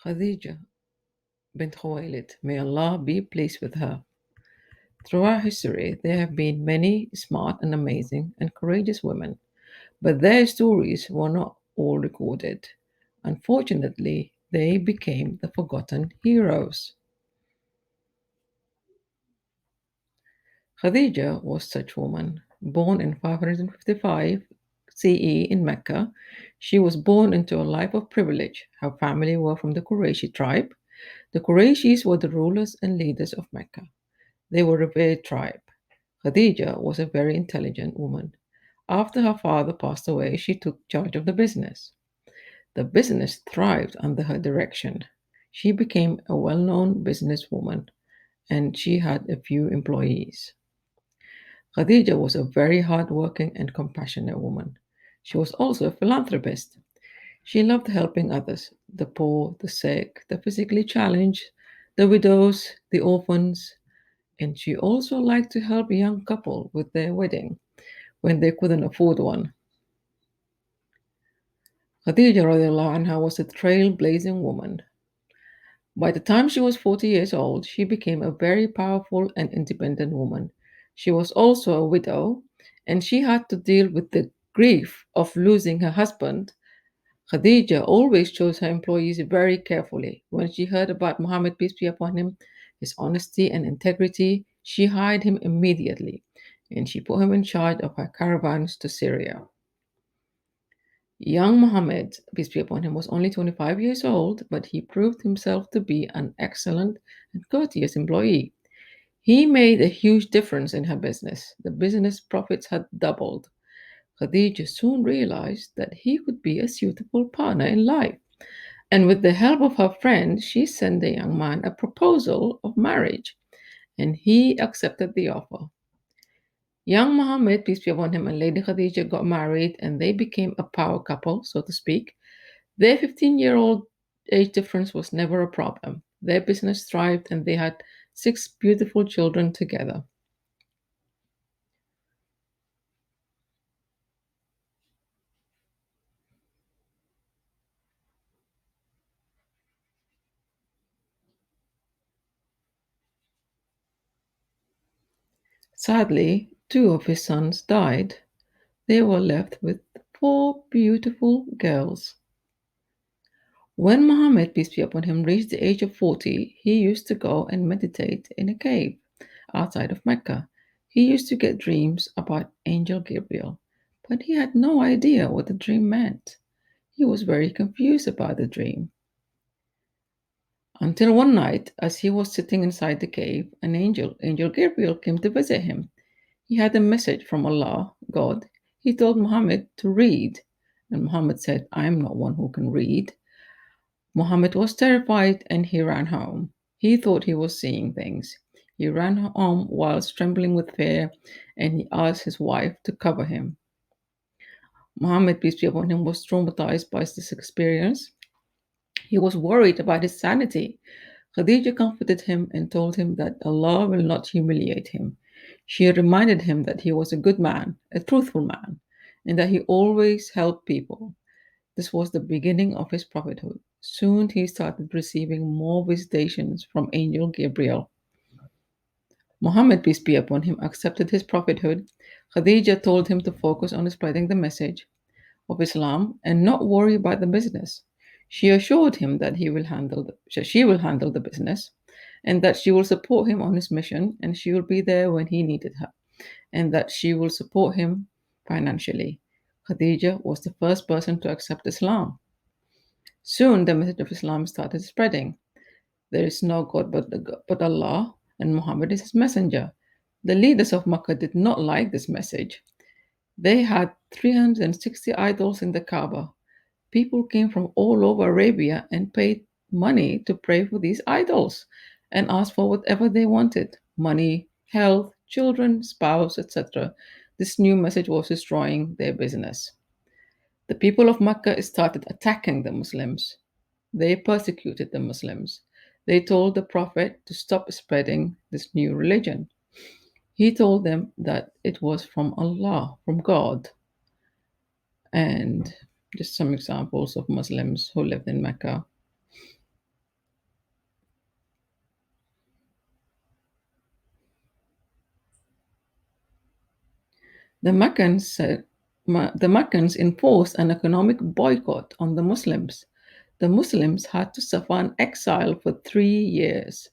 Khadijah Bint Khuwailid, may Allah be pleased with her. Throughout history, there have been many smart and amazing and courageous women, but their stories were not all recorded. Unfortunately, they became the forgotten heroes. Khadijah was such woman. Born in 555 CE in Mecca, she was born into a life of privilege. Her family were from the Qurayshi tribe. The Qurayshis were the rulers and leaders of Mecca. They were a revered tribe. Khadijah was a very intelligent woman. After her father passed away, she took charge of the business. The business thrived under her direction. She became a well known businesswoman and she had a few employees. Khadijah was a very hardworking and compassionate woman. She was also a philanthropist. She loved helping others, the poor, the sick, the physically challenged, the widows, the orphans, and she also liked to help a young couple with their wedding when they couldn't afford one. Khadijah radiallahu anha was a trailblazing woman. By the time she was 40 years old, she became a very powerful and independent woman. She was also a widow, and she had to deal with the grief of losing her husband. Khadija always chose her employees very carefully. When she heard about Muhammad, peace be upon him, his honesty and integrity, she hired him immediately and she put him in charge of her caravans to Syria. Young Muhammad, peace be upon him, was only 25 years old, but he proved himself to be an excellent and courteous employee. He made a huge difference in her business. The business profits had doubled. Khadija soon realized that he could be a suitable partner in life. And with the help of her friend, she sent the young man a proposal of marriage, and he accepted the offer. Young Muhammad, peace be upon him, and Lady Khadija got married, and they became a power couple, so to speak. Their 15-year-old age difference was never a problem. Their business thrived, and they had 6 beautiful children together. Sadly, 2 of his sons died. They were left with 4 beautiful girls. When Muhammad, peace be upon him, reached the age of 40, he used to go and meditate in a cave outside of Mecca. He used to get dreams about Angel Gabriel, but he had no idea what the dream meant. He was very confused about the dream. Until one night, as he was sitting inside the cave, an Angel Gabriel, came to visit him. He had a message from Allah, God. He told Muhammad to read, and Muhammad said, I am not one who can read. Muhammad was terrified and he ran home. He thought he was seeing things. He ran home whilst trembling with fear and he asked his wife to cover him. Muhammad, peace be upon him, was traumatized by this experience. He was worried about his sanity. Khadija comforted him and told him that Allah will not humiliate him. She reminded him that he was a good man, a truthful man, and that he always helped people. This was the beginning of his prophethood. Soon he started receiving more visitations from Angel Gabriel. Muhammad, peace be upon him, accepted his prophethood. Khadija told him to focus on spreading the message of Islam and not worry about the business. She assured him that she will handle the business and that she will support him on his mission and she will be there when he needed her and that she will support him financially. Khadija was the first person to accept Islam. Soon the message of Islam started spreading. There is no God but Allah, and Muhammad is his messenger. The leaders of Makkah did not like this message. They had 360 idols in the Kaaba. People came from all over Arabia and paid money to pray for these idols and asked for whatever they wanted: money, health, children, spouse, etc. This new message was destroying their business. The people of Mecca started attacking the Muslims. They persecuted the Muslims. They told the Prophet to stop spreading this new religion. He told them that it was from Allah, from God. And just some examples of Muslims who lived in Mecca. The Meccans enforced an economic boycott on the Muslims. The Muslims had to suffer an exile for 3 years.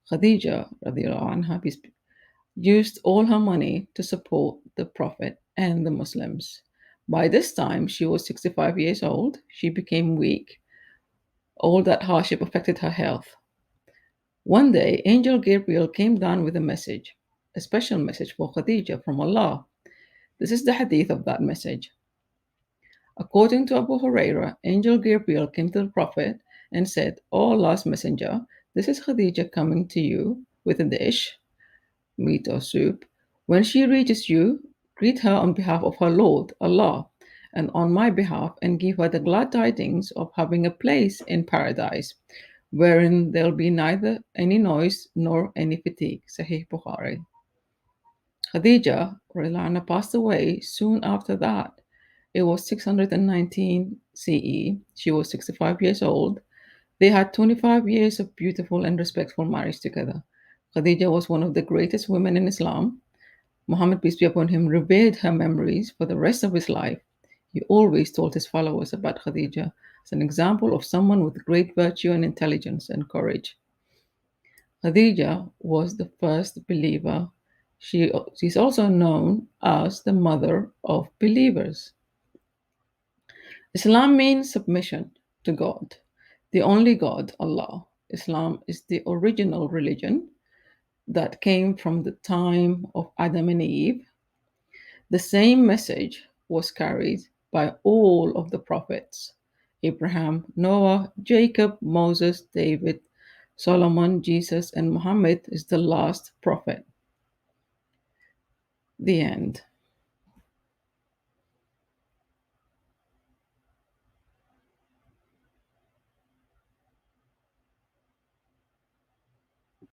Khadijah, رضي عنها, used all her money to support the Prophet and the Muslims. By this time, she was 65 years old. She became weak. All that hardship affected her health. One day, Angel Gabriel came down with a special message for Khadijah from Allah. This is the hadith of that message. According to Abu Huraira, Angel Gabriel came to the Prophet and said, O Allah's Messenger, this is Khadijah coming to you with a dish, meat or soup. When she reaches you, greet her on behalf of her Lord, Allah, and on my behalf, and give her the glad tidings of having a place in paradise, wherein there'll be neither any noise nor any fatigue. Sahih Bukhari. Khadijah passed away soon after that. It was 619 CE. She was 65 years old. They had 25 years of beautiful and respectful marriage together. Khadijah was one of the greatest women in Islam. Muhammad, peace be upon him, revered her memories for the rest of his life. He always told his followers about Khadijah as an example of someone with great virtue and intelligence and courage. Khadijah was the first believer. She's also known as the mother of believers. Islam means submission to God, the only God, Allah. Islam is the original religion that came from the time of Adam and Eve. The same message was carried by all of the prophets: Abraham, Noah, Jacob, Moses, David, Solomon, Jesus, and Muhammad is the last prophet. The end.